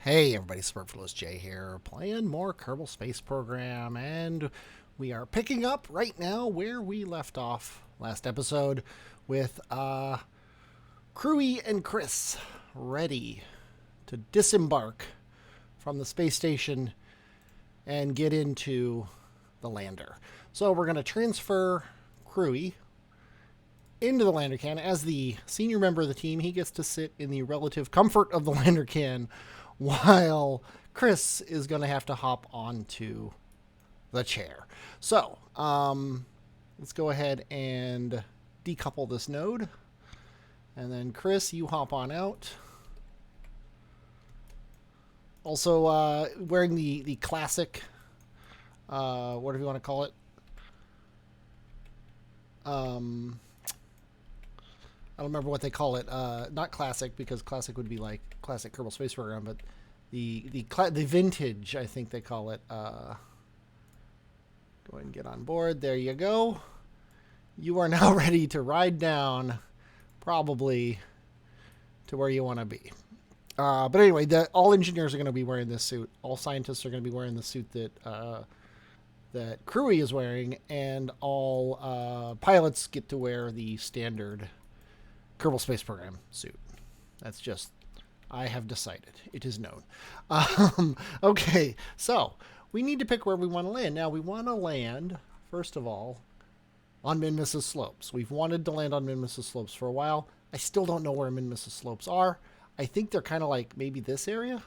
Hey everybody, Superfluous J here, playing more Kerbal Space Program, and we are picking up right now where we left off last episode with Kiwi and Chris ready to disembark from the space station and get into the lander. So we're going to transfer Kiwi into the lander can. As the senior member of the team, he gets to sit in the relative comfort of the lander can while Chris is going to have to hop onto the chair. So, let's go ahead and decouple this node. And then, Chris, you hop on out. Also, wearing the classic, whatever you want to call it. I don't remember what they call it. Not classic, because classic would be like classic Kerbal Space Program, but the vintage, I think they call it. Go ahead and get on board. There you go. You are now ready to ride down, probably, to where you want to be. But anyway, all engineers are going to be wearing this suit. All scientists are going to be wearing the suit that Kiwi is wearing, and all pilots get to wear the standard Kerbal Space Program suit. That's just, I have decided. It is known. Okay, so we need to pick where we want to land. Now, we want to land, first of all, on Minmus's slopes. We've wanted to land on Minmus's slopes for a while. I still don't know where Minmus's slopes are. I think they're kind of like maybe this area.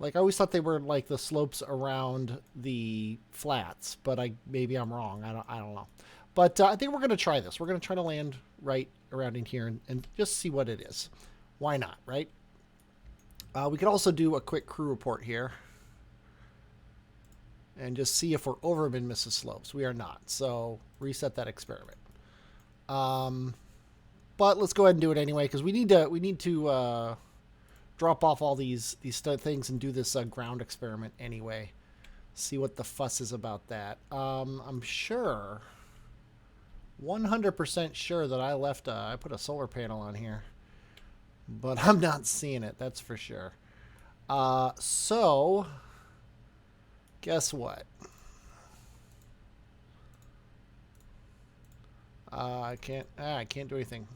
Like, I always thought they were like the slopes around the flats, but maybe I'm wrong. I don't know. But I think we're going to try this. We're going to try to land right around in here and just see what it is. Why not, right? We could also do a quick crew report here and just see if we're over Minmus's slopes. We are not, so reset that experiment. But let's go ahead and do it anyway, because we need to drop off all these things and do this ground experiment anyway. See what the fuss is about that. I'm sure, 100% sure that I put a solar panel on here, but I'm not seeing it. That's for sure. So guess what? I can't do anything.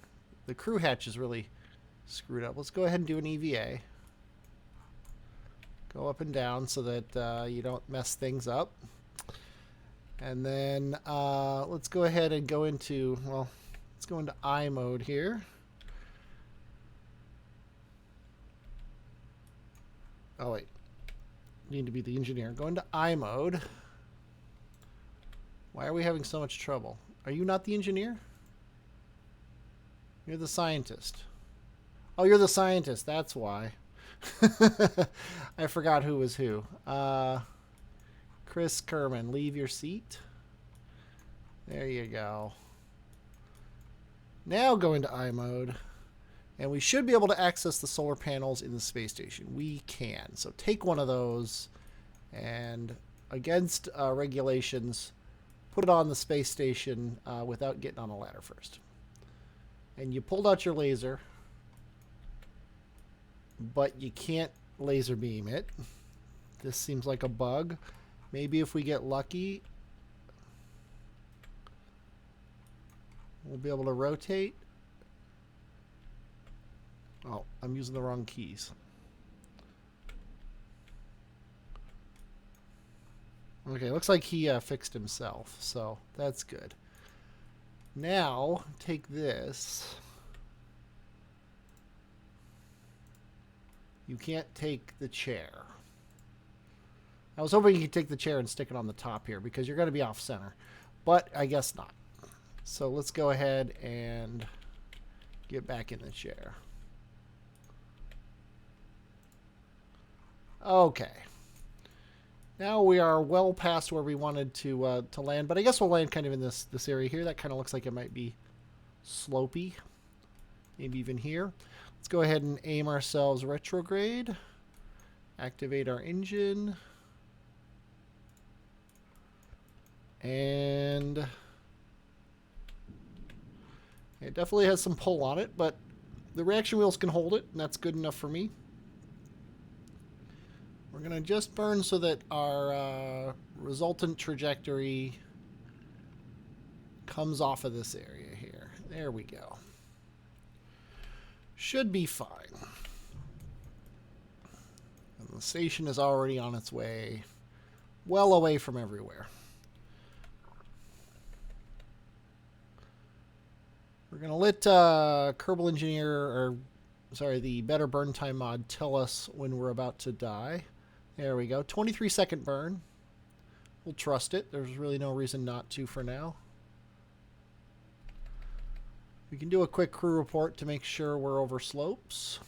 The crew hatch is really screwed up. Let's go ahead and do an EVA. Go up and down so that you don't mess things up. And then let's go ahead and go into, well, let's go into I mode here. Oh, wait. Need to be the engineer. Go into I mode. Why are we having so much trouble? Are you not the engineer? You're the scientist. Oh, you're the scientist. That's why. I forgot who was who. Chris Kerman, leave your seat. There you go. Now go into I mode. And we should be able to access the solar panels in the space station. We can. So take one of those and, against regulations, put it on the space station without getting on a ladder first. And you pulled out your laser, but you can't laser beam it. This seems like a bug. Maybe if we get lucky, we'll be able to rotate. Oh, I'm using the wrong keys. Okay, looks like he fixed himself, so that's good. Now, take this. You can't take the chair. I was hoping you could take the chair and stick it on the top here, because you're going to be off center. But I guess not. So let's go ahead and get back in the chair. Okay. Now we are well past where we wanted to land, but I guess we'll land kind of in this area here. That kind of looks like it might be slopey. Maybe even here. Let's go ahead and aim ourselves retrograde. Activate our engine. And it definitely has some pull on it, but the reaction wheels can hold it, and that's good enough for me. We're going to just burn so that our resultant trajectory comes off of this area here. There we go. Should be fine. And the station is already on its way, well away from everywhere. We're going to let Kerbal Engineer, or sorry, the Better Burn Time mod tell us when we're about to die. There we go. 23-second burn. We'll trust it. There's really no reason not to for now. We can do a quick crew report to make sure we're over slopes.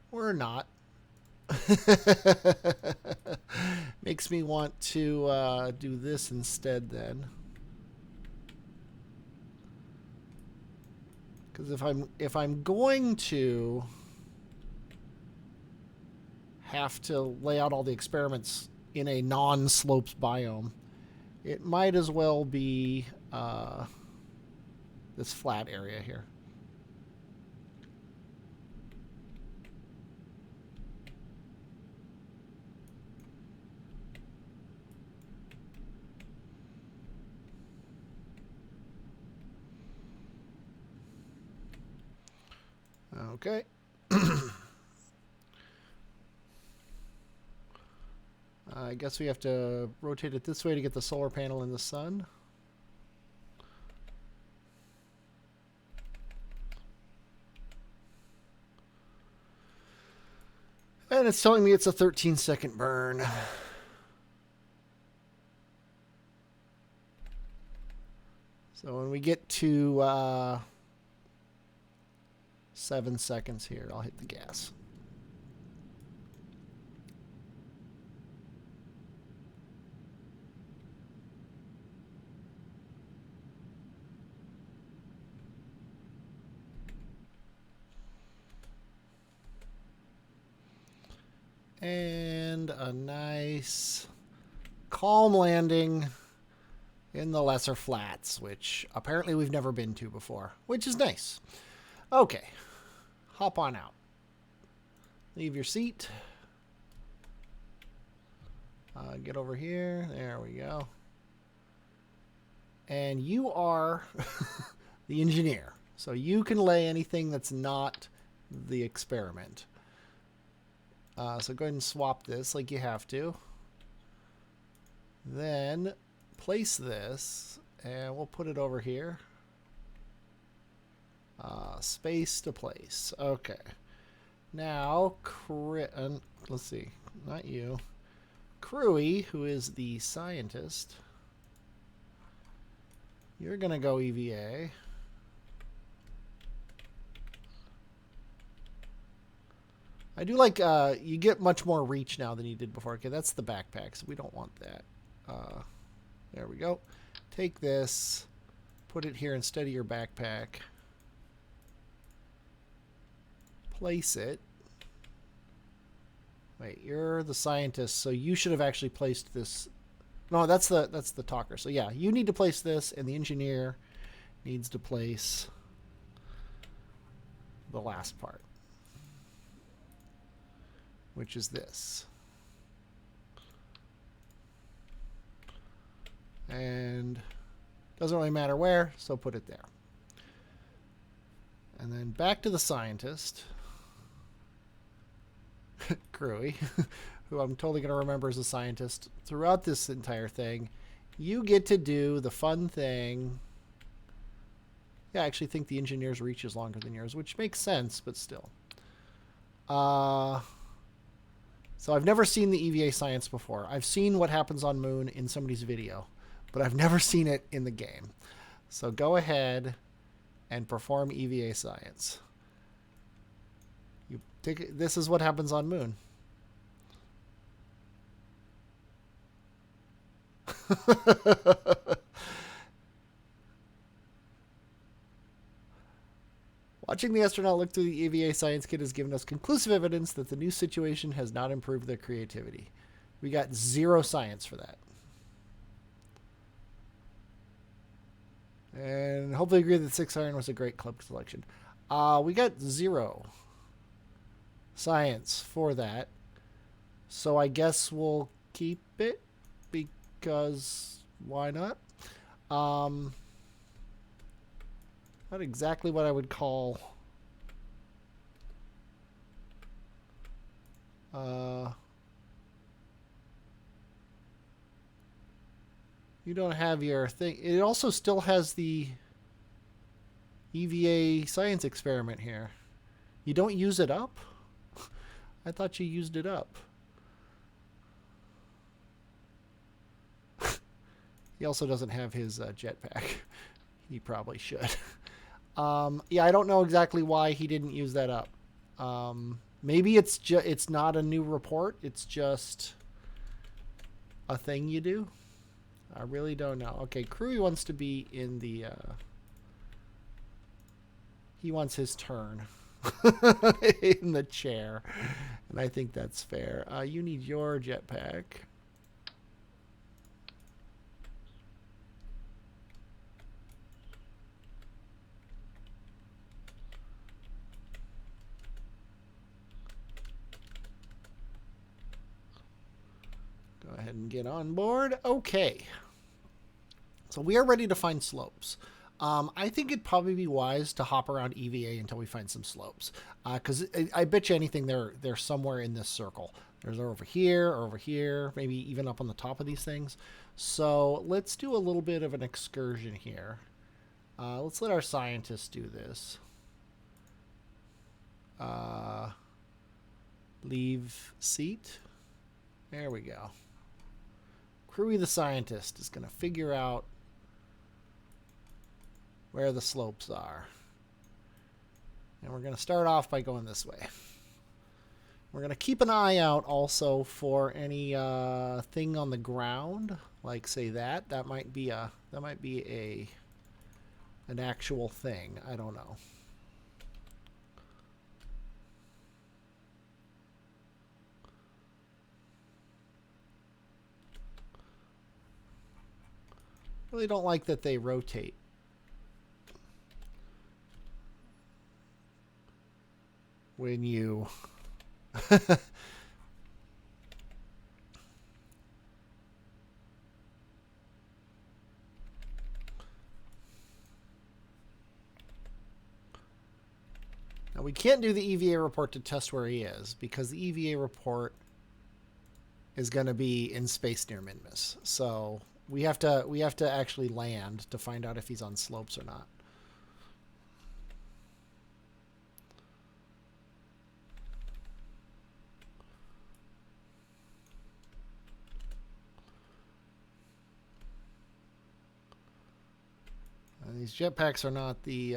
We're not. Makes me want to do this instead then. Because if I'm going to have to lay out all the experiments in a non-slopes biome, it might as well be this flat area here. Okay. I guess we have to rotate it this way to get the solar panel in the sun. And it's telling me it's a 13-second burn. So when we get to 7 seconds here, I'll hit the gas. And a nice calm landing in the lesser flats, which apparently we've never been to before, which is nice. Okay, hop on out. Leave your seat. Get over here. There we go. And you are the engineer. So you can lay anything that's not the experiment. So go ahead and swap this like you have to. Then place this, and we'll put it over here. Space to place. Okay. Now, let's see. Not you. Crewy, who is the scientist. You're going to go EVA. I do like, you get much more reach now than you did before. Okay, that's the backpack, so we don't want that. There we go. Take this, put it here instead of your backpack. Place it. Wait, you're the scientist, so you should have actually placed this. No, that's the talker. So yeah, you need to place this, and the engineer needs to place the last part, which is this. And doesn't really matter where, so put it there. And then back to the scientist, Crewy, who I'm totally going to remember as a scientist throughout this entire thing. You get to do the fun thing. Yeah, I actually think the engineer's reach is longer than yours, which makes sense, but still. So I've never seen the EVA science before. I've seen what happens on Moon in somebody's video, but I've never seen it in the game. So go ahead and perform EVA science. You take this is what happens on Moon. Watching the astronaut look through the EVA science kit has given us conclusive evidence that the new situation has not improved their creativity. We got 0 science for that. And hopefully agree that 6 iron was a great club selection. We got 0 science for that. So I guess we'll keep it because why not? Not exactly what I would call you don't have your thing. It also still has the EVA science experiment here. You don't use it up? I thought you used it up. He also doesn't have his jetpack. He probably should. Yeah, I don't know exactly why he didn't use that up. Maybe it's not a new report. It's just a thing you do. I really don't know. Okay, Kiwi wants to be in the... he wants his turn in the chair. And I think that's fair. You need your jetpack. Go ahead and get on board. Okay. So we are ready to find slopes. I think it'd probably be wise to hop around EVA until we find some slopes. Because I bet you anything they're somewhere in this circle. There's over here, or over here, maybe even up on the top of these things. So let's do a little bit of an excursion here. Let's let our scientists do this. Leave seat. There we go. Kiwi the scientist is going to figure out where the slopes are. And we're going to start off by going this way. We're going to keep an eye out also for any thing on the ground, like say that. That might be an actual thing. I don't know. Really don't like that they rotate. When you now we can't do the EVA report to test where he is because the EVA report is going to be in space near Minmus. So we have to actually land to find out if he's on slopes or not. And these jetpacks are not the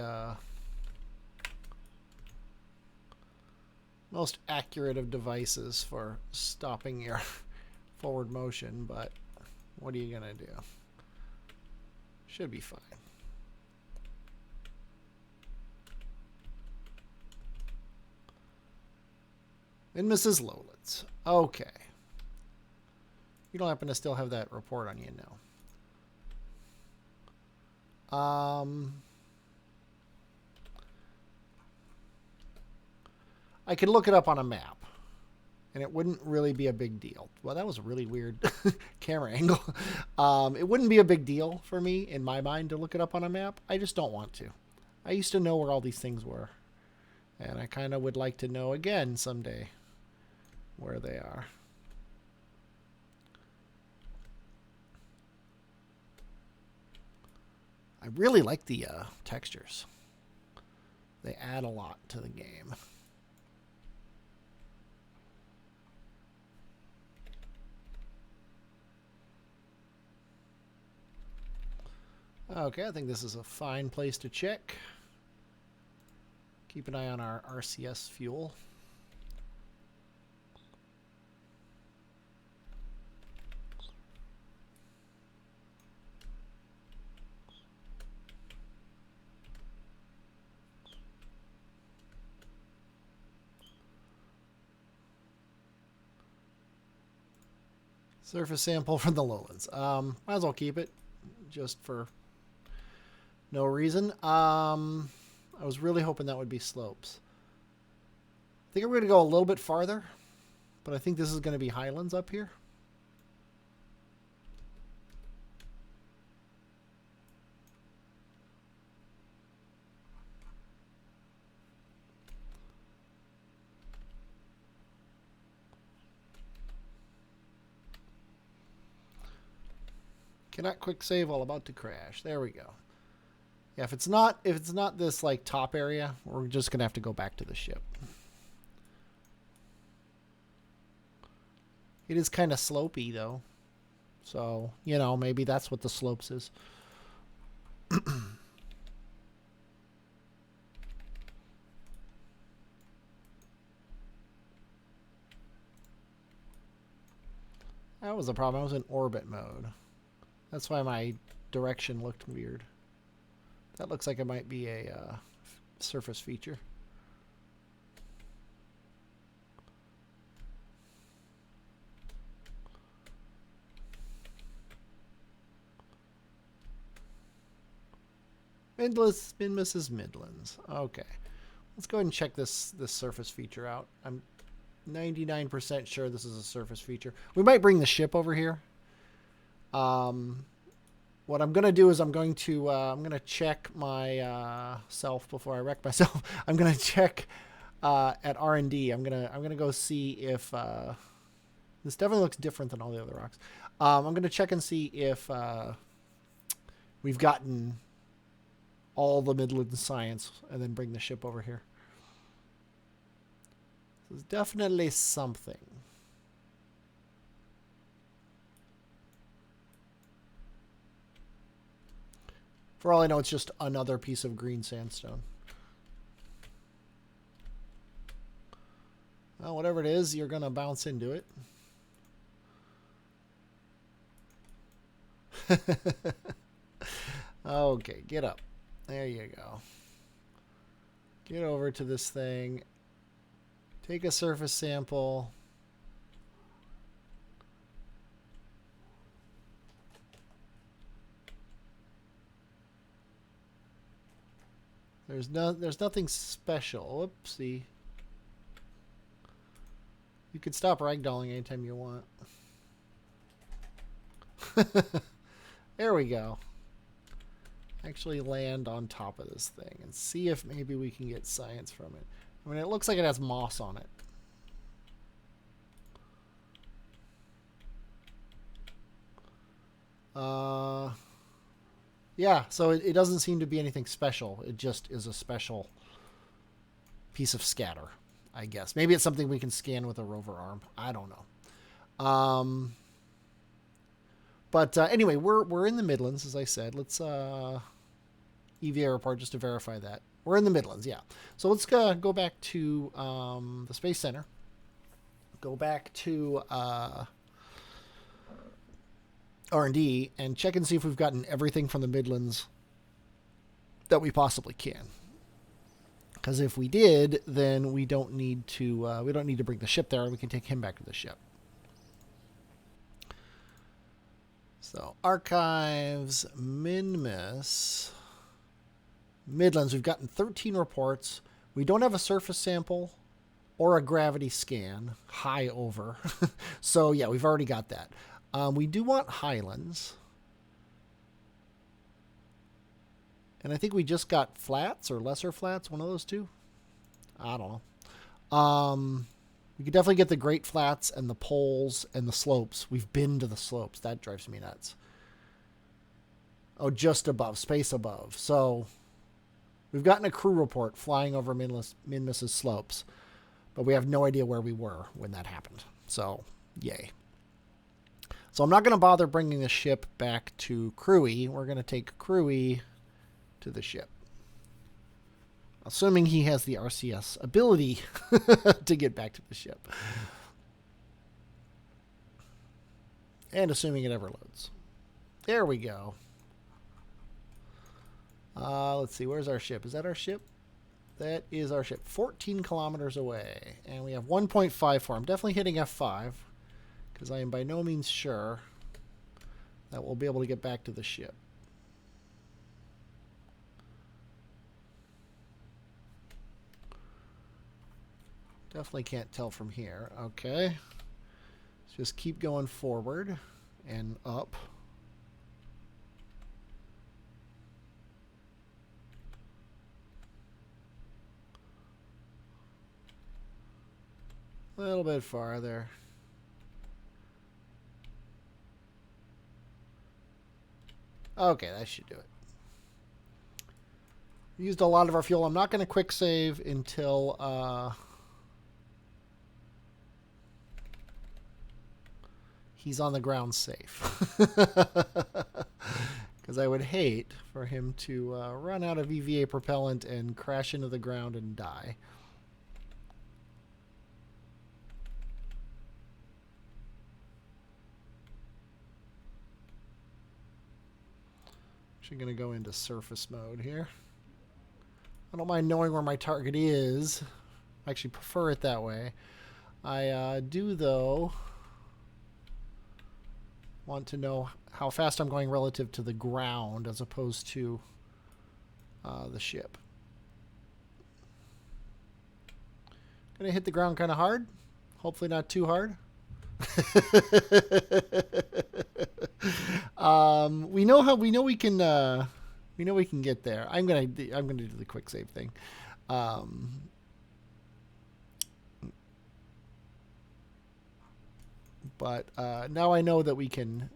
most accurate of devices for stopping your forward motion, but what are you gonna do? Should be fine. And Mrs. Lowlands. Okay. You don't happen to still have that report on you now. I could look it up on a map, and it wouldn't really be a big deal. Well, that was a really weird camera angle. It wouldn't be a big deal for me, in my mind, to look it up on a map. I just don't want to. I used to know where all these things were, and I kind of would like to know again someday where they are. I really like the textures. They add a lot to the game. Okay, I think this is a fine place to check. Keep an eye on our RCS fuel. Surface sample from the lowlands. Might as well keep it, just for no reason. I was really hoping that would be slopes. think I'm going to go a little bit farther, but I think this is going to be highlands up here. Cannot quick save while about to crash. There we go. Yeah, if it's not this like top area, we're just gonna have to go back to the ship. It is kind of slopey though, so you know maybe that's what the slopes is. That was the problem. I was in orbit mode. That's why my direction looked weird. That looks like it might be a surface feature. Midlands is Midlands. Okay. Let's go ahead and check this surface feature out. I'm 99% sure this is a surface feature. We might bring the ship over here. What I'm gonna do is I'm gonna check my self before I wreck myself. I'm gonna check at R&D. I'm gonna go see if this definitely looks different than all the other rocks. I'm gonna check and see if we've gotten all the Midland science and then bring the ship over here. This is definitely something. For all I know, it's just another piece of green sandstone. Well, whatever it is, you're going to bounce into it. Okay, get up. There you go. Get over to this thing. Take a surface sample. There's nothing special. Oopsie. You could stop ragdolling anytime you want. There we go. Actually land on top of this thing and see if maybe we can get science from it. I mean, it looks like it has moss on it. Yeah, so it doesn't seem to be anything special. It just is a special piece of scatter, I guess. Maybe it's something we can scan with a rover arm. I don't know. But anyway, we're in the Midlands, as I said. Let's EVA Report just to verify that. We're in the Midlands, yeah. So let's go back to the Space Center. Go back to R&D and check and see if we've gotten everything from the Midlands that we possibly can. Because if we did, then we don't need to bring the ship there. We can take him back to the ship. So archives, Midlands. We've gotten 13 reports. We don't have a surface sample or a gravity scan. High over. So yeah, we've already got that. We do want highlands. And I think we just got flats or lesser flats, one of those two. I don't know. We could definitely get the great flats and the poles and the slopes. We've been to the slopes. That drives me nuts. Oh, just above, space above. So we've gotten a crew report flying over Minmus's slopes, but we have no idea where we were when that happened. So, yay. So I'm not going to bother bringing the ship back to Kiwi. We're going to take Kiwi to the ship. Assuming he has the RCS ability to get back to the ship. And assuming it ever loads. There we go. Let's see, where's our ship? Is that our ship? That is our ship. 14 kilometers away. And we have 1.54. I'm definitely hitting F5. Because I am by no means sure that we'll be able to get back to the ship. Definitely can't tell from here. Okay. Let's just keep going forward and up. A little bit farther. Okay, that should do it. We used a lot of our fuel. I'm not going to quick save until he's on the ground safe. Because I would hate for him to run out of EVA propellant and crash into the ground and die. Actually going to go into surface mode here. I don't mind knowing where my target is. I actually prefer it that way. I do, though, want to know how fast I'm going relative to the ground as opposed to the ship. Gonna hit the ground kind of hard. Hopefully not too hard. We know we can get there. I'm gonna do the quick save thing. But now I know that we can.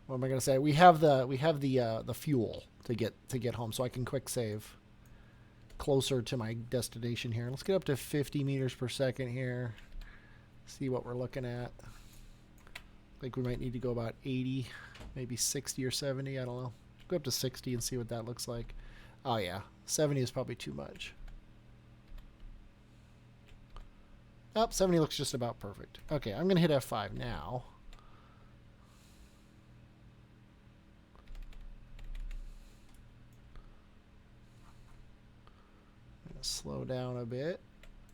What am I gonna say? We have the fuel to get home, so I can quick save closer to my destination here. Let's get up to 50 meters per second here. See what we're looking at. I think we might need to go about 80, maybe 60 or 70. I don't know. Go up to 60 and see what that looks like. Oh yeah, 70 is probably too much. Oh, 70 looks just about perfect. Okay, I'm going to hit F5 now. I'm going to slow down a bit.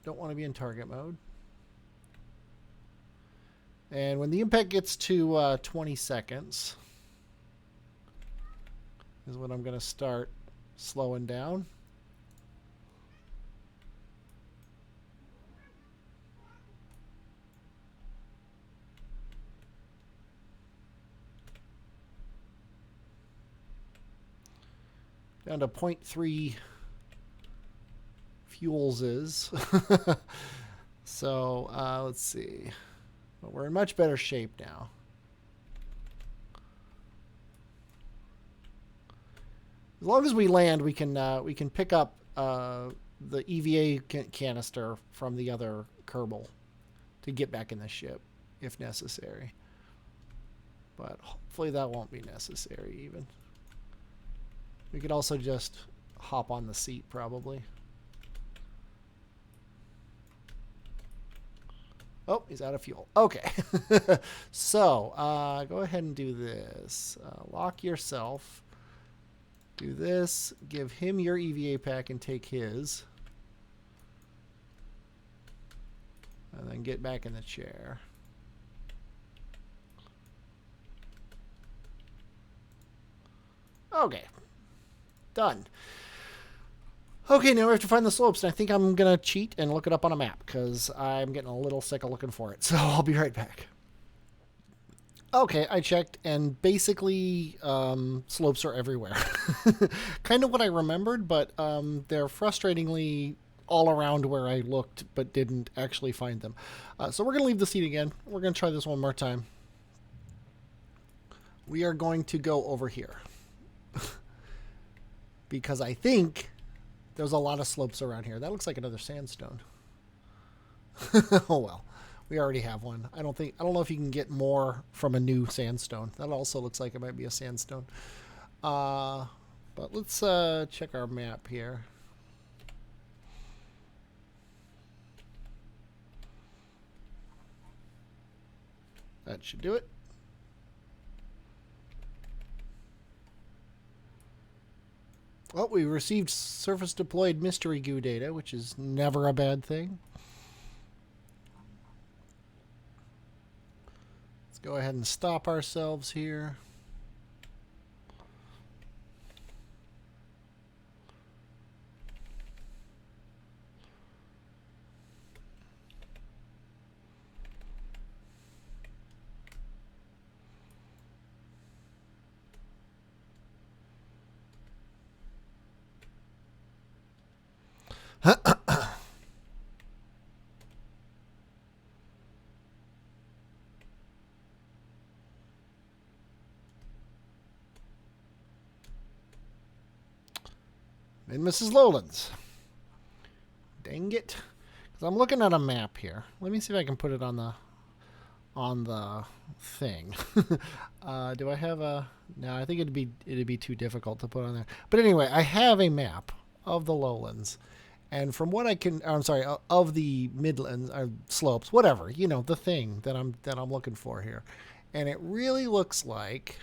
Don't want to be in target mode. And when the impact gets to 20 seconds is when I'm going to start slowing down. Down to 0.3 fuels is. So let's see. But we're in much better shape now. As long as we land, we can pick up the EVA canister from the other Kerbal to get back in the ship if necessary. But hopefully that won't be necessary even. We could also just hop on the seat probably. Oh, he's out of fuel. Okay. So, go ahead and do this. Lock yourself. Do this. Give him your EVA pack and take his. And then get back in the chair. Okay. Done. Okay, now we have to find the slopes, and I think I'm going to cheat and look it up on a map, because I'm getting a little sick of looking for it, so I'll be right back. Okay, I checked, and basically, slopes are everywhere. Kind of what I remembered, but they're frustratingly all around where I looked, but didn't actually find them. So we're going to leave the seat again. We're going to try this one more time. We are going to go over here. Because I think there's a lot of slopes around here. That looks like another sandstone. Oh well, we already have one. I don't know if you can get more from a new sandstone. That also looks like it might be a sandstone. But let's check our map here. That should do it. Well, we received surface deployed mystery goo data, which is never a bad thing. Let's go ahead and stop ourselves here. Mrs. Lowlands. Dang it. Because I'm looking at a map here. Let me see if I can put it on the thing. Do I have a... No, I think it'd be too difficult to put on there. But anyway, I have a map of the lowlands. And from what I can... I'm sorry, of the midlands, or slopes, whatever. You know, the thing that I'm looking for here. And it really looks like...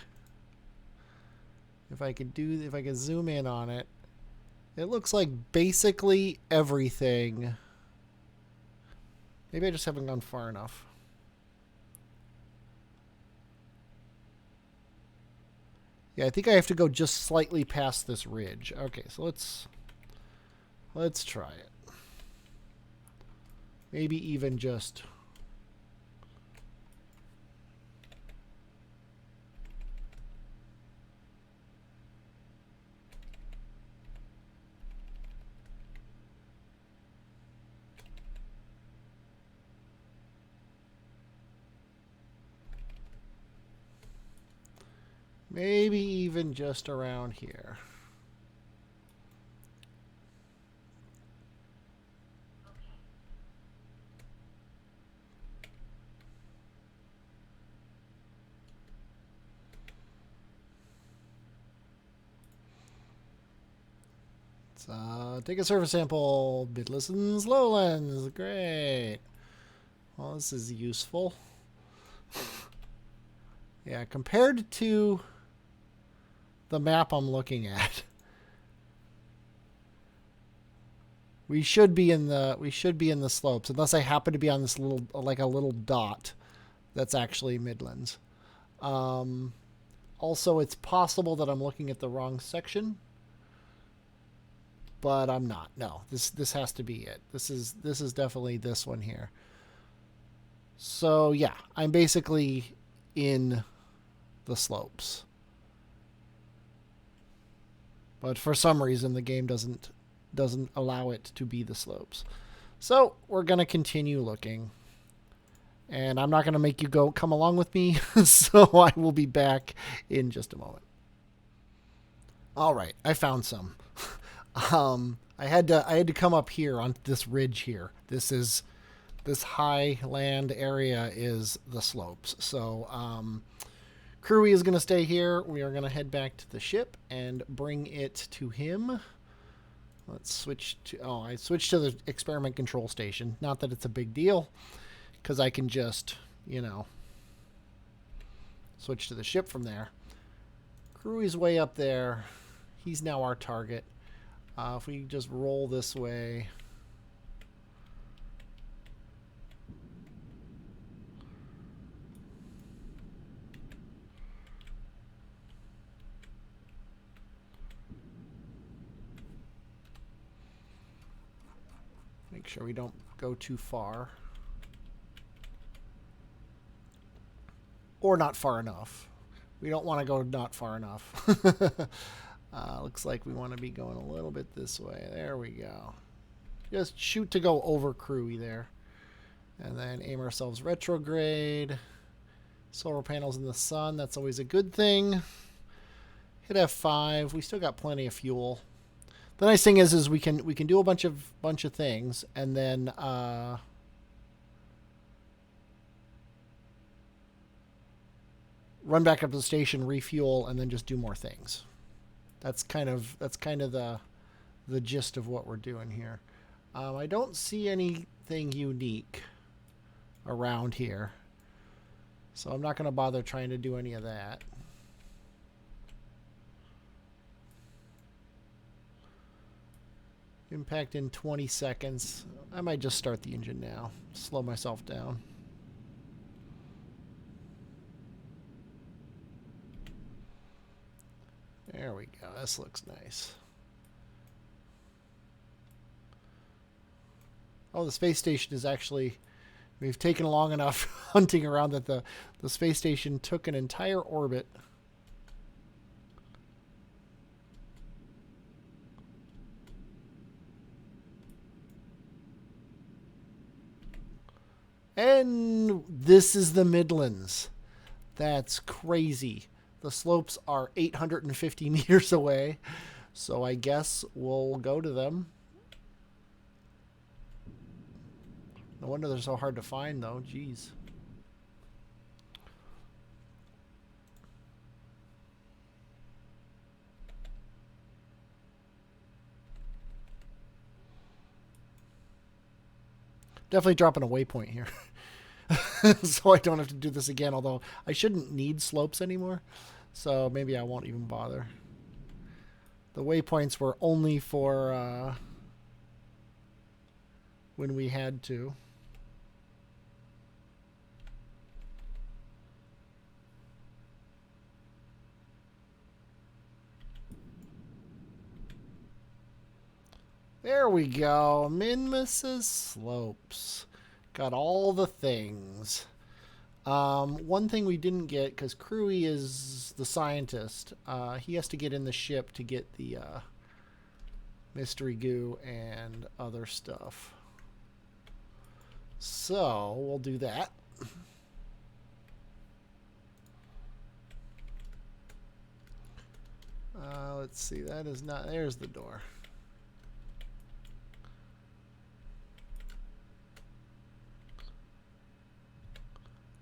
If I could zoom in on it, it looks like basically everything. Maybe I just haven't gone far enough. Yeah, I think I have to go just slightly past this ridge. Okay, so let's try it. Maybe even just... Maybe even just around here. Let's take a surface sample. Midlands, lowlands. Great. Well, this is useful. Yeah, compared to the map I'm looking at, we should be in the slopes, unless I happen to be on this little, like a little dot that's actually Midlands. Also, it's possible that I'm looking at the wrong section, but I'm not. No, this has to be it. This is definitely this one here. So yeah, I'm basically in the slopes. But for some reason, the game doesn't allow it to be the slopes. So we're going to continue looking. And I'm not going to make you come along with me. So I will be back in just a moment. All right, I found some. I had to come up here on this ridge here. This high land area is the slopes. So Kiwi is going to stay here. We are going to head back to the ship and bring it to him. Let's switch to... Oh, I switched to the experiment control station. Not that it's a big deal, because I can just, you know, switch to the ship from there. Kiwi's way up there. He's now our target. If we just roll this way... Make sure we don't go too far. Or not far enough. We don't want to go not far enough. Looks like we want to be going a little bit this way. There we go. Just shoot to go over Kiwi there. And then aim ourselves retrograde. Solar panels in the sun. That's always a good thing. Hit F5. We still got plenty of fuel. The nice thing is we can do a bunch of things, and then run back up to the station, refuel, and then just do more things. That's kind of the gist of what we're doing here. I don't see anything unique around here, so I'm not going to bother trying to do any of that. Impact in 20 seconds. I might just start the engine now. Slow myself down. There we go. This looks nice. Oh, the space station is actually... We've taken long enough hunting around that the space station took an entire orbit. And this is the Midlands. That's crazy. The slopes are 850 meters away. So I guess we'll go to them. No wonder they're so hard to find, though. Jeez. Definitely dropping a waypoint here. So I don't have to do this again, although I shouldn't need slopes anymore. So maybe I won't even bother. The waypoints were only for when we had to. There we go. Minmus's slopes. Got all the things. One thing we didn't get, because Kiwi is the scientist, he has to get in the ship to get the mystery goo and other stuff. So we'll do that. Let's see. That is not... There's the door.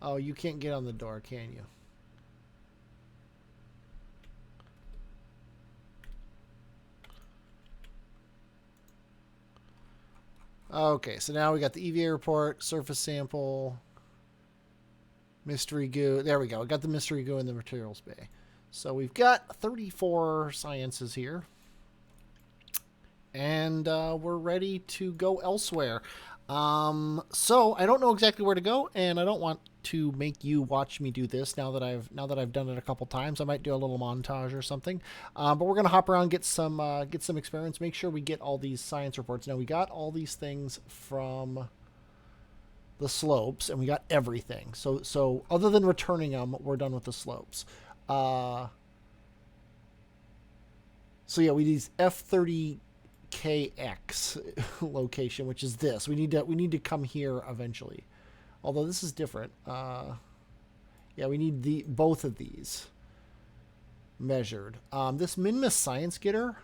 Oh, you can't get on the door, can you? Okay, so now we got the EVA report, surface sample, mystery goo. There we go. We got the mystery goo in the materials bay. So we've got 34 sciences here. And we're ready to go elsewhere. So I don't know exactly where to go, and I don't want to make you watch me do this now that I've done it a couple times. I might do a little montage or something. But we're gonna hop around, get some experiments, make sure we get all these science reports. Now we got all these things from the slopes, and we got everything. So other than returning them, we're done with the slopes. So yeah, we need F30KX location, which is this. We need to come here eventually. Although this is different. Yeah, we need both of these measured. This Minmus Science Getter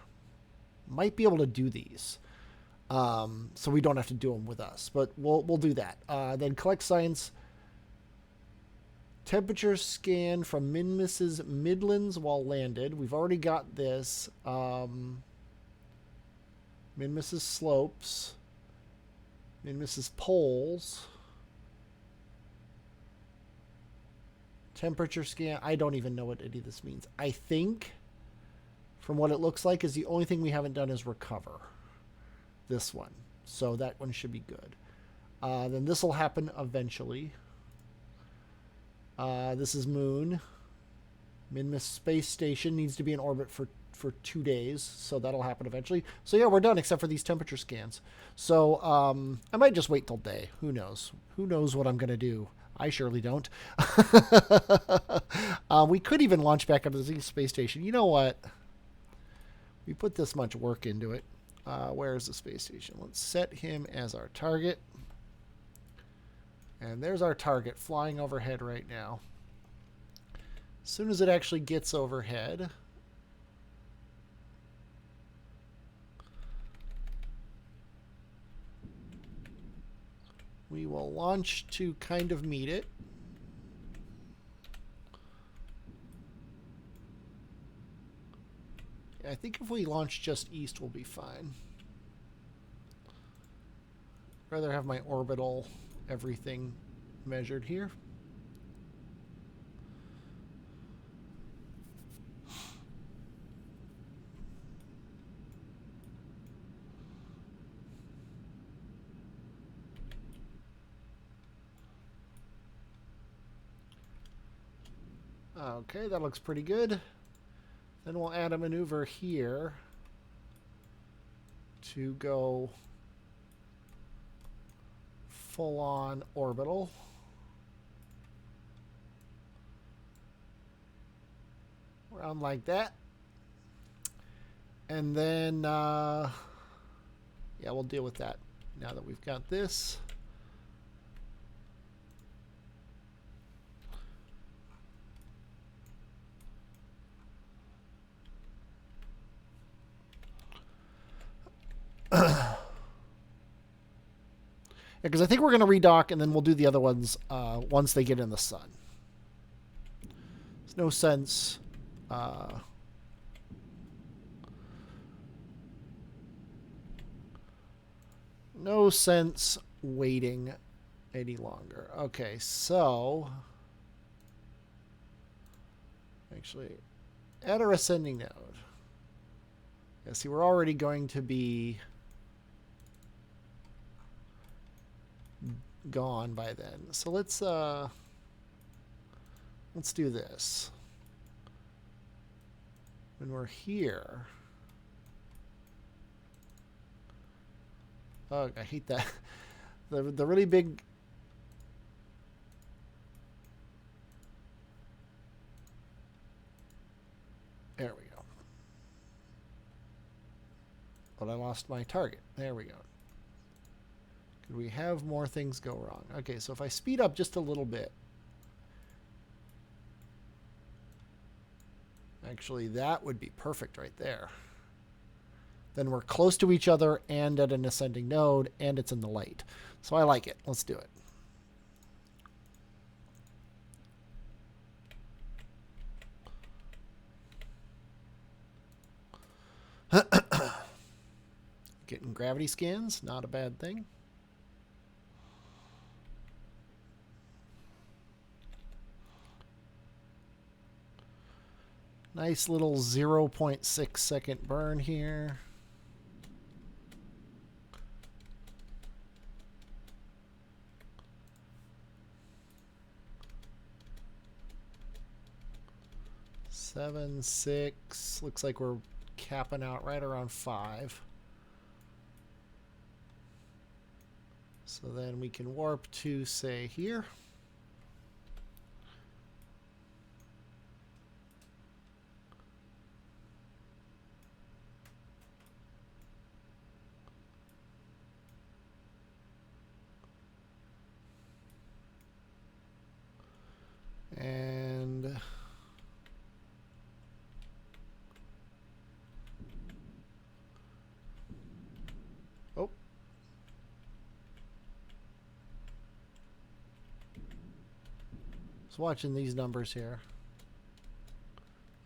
might be able to do these. So we don't have to do them with us, but we'll do that. Then collect science temperature scan from Minmus's Midlands while landed. We've already got this. Minmus's slopes, Minmus's poles, temperature scan. I don't even know what any of this means. I think, from what it looks like, is the only thing we haven't done is recover this one. So that one should be good. Then this will happen eventually. This is Moon. Minmus Space Station needs to be in orbit for 2 days, so that'll happen eventually. So yeah, we're done except for these temperature scans. So I might just wait till day. Who knows? Who knows what I'm going to do? I surely don't. We could even launch back up to the space station. You know what? We put this much work into it. Where is the space station? Let's set him as our target. And there's our target flying overhead right now. As soon as it actually gets overhead, we will launch to kind of meet it. I think if we launch just east, we'll be fine. Rather have my orbital everything measured here. Okay, that looks pretty good. Then we'll add a maneuver here to go full-on orbital. Around like that. And then, yeah, we'll deal with that now that we've got this. Because I think we're going to redock, and then we'll do the other ones once they get in the sun. There's no sense... no sense waiting any longer. Okay, so... actually, add our ascending node. Yeah, see, we're already going to be gone by then. So let's do this. When we're here... oh, I hate that. The really big... there we go. But I lost my target. There we go. Could we have more things go wrong? Okay, so if I speed up just a little bit... actually, that would be perfect right there. Then we're close to each other and at an ascending node, and it's in the light. So I like it. Let's do it. Getting gravity scans, not a bad thing. Nice little 0.6 second burn here. Seven, 6. Looks like we're capping out right around 5. So then we can warp to, say, here. And oh, just watching these numbers here.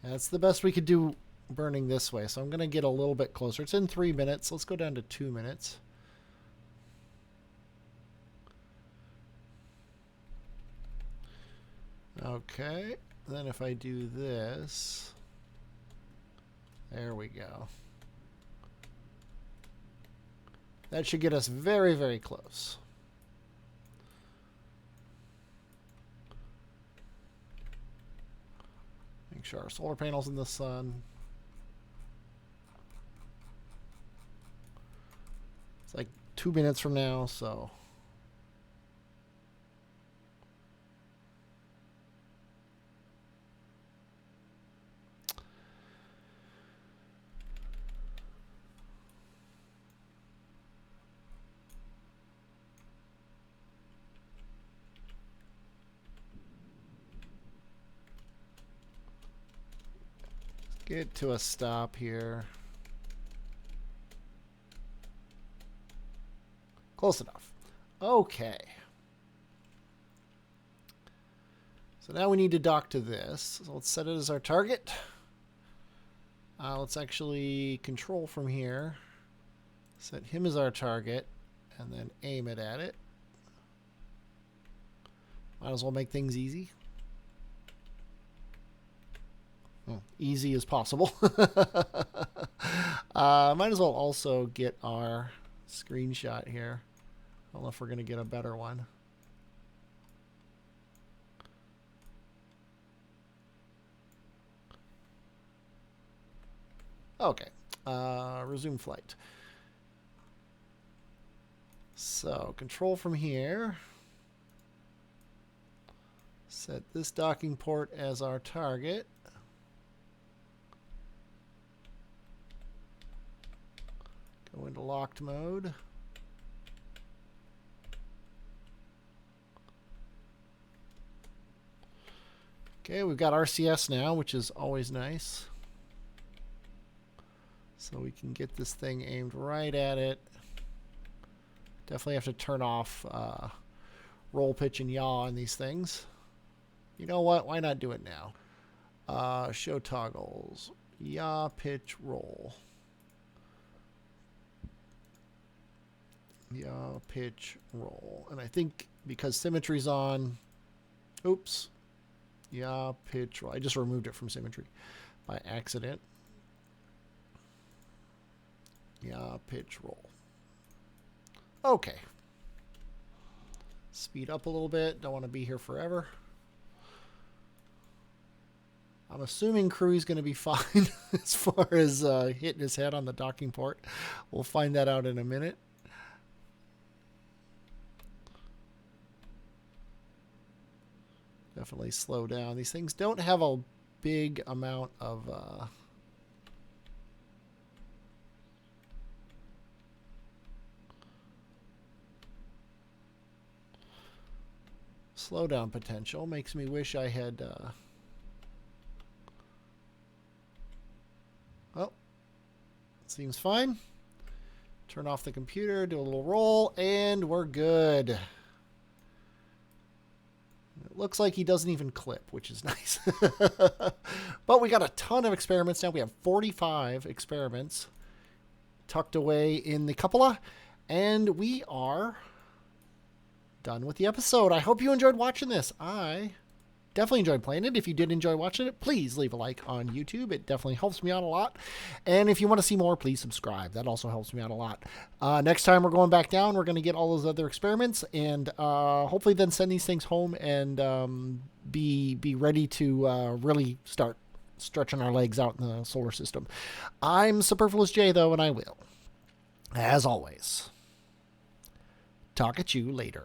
That's the best we could do burning this way. So I'm going to get a little bit closer. It's in 3 minutes. Let's go down to 2 minutes. Okay, then if I do this, there we go. That should get us very, very close. Make sure our solar panel's in the sun. It's like 2 minutes from now, so... get to a stop here. Close enough. Okay. So now we need to dock to this. So let's set it as our target. Let's actually control from here. Set him as our target and then aim it at it. Might as well make things easy. Easy as possible. Might as well also get our screenshot here. I don't know if we're going to get a better one. Okay. Resume flight. So control from here. Set this docking port as our target. Go into locked mode. Okay, we've got RCS now, which is always nice. So we can get this thing aimed right at it. Definitely have to turn off roll, pitch, and yaw on these things. You know what? Why not do it now? Show toggles. Yaw, pitch, roll. Yaw, pitch, roll. And I think because symmetry's on... Oops. Yaw, pitch, roll. I just removed it from symmetry by accident. Yaw, pitch, roll. Okay. Speed up a little bit. Don't want to be here forever. I'm assuming Crewie's going to be fine as far as hitting his head on the docking port. We'll find that out in a minute. Definitely slow down. These things don't have a big amount of... slowdown potential. Makes me wish I had... Oh, seems fine. Turn off the computer, do a little roll, and we're good. It looks like he doesn't even clip, which is nice. But we got a ton of experiments now. We have 45 experiments tucked away in the cupola, and we are done with the episode. I hope you enjoyed watching this. I definitely enjoyed playing it. If you did enjoy watching it, please leave a like on YouTube. It definitely helps me out a lot. And if you want to see more, please subscribe. That also helps me out a lot. Next time we're going back down, we're going to get all those other experiments and hopefully then send these things home and be ready to really start stretching our legs out in the solar system. I'm Superfluous J, though, and I will, as always, talk at you later.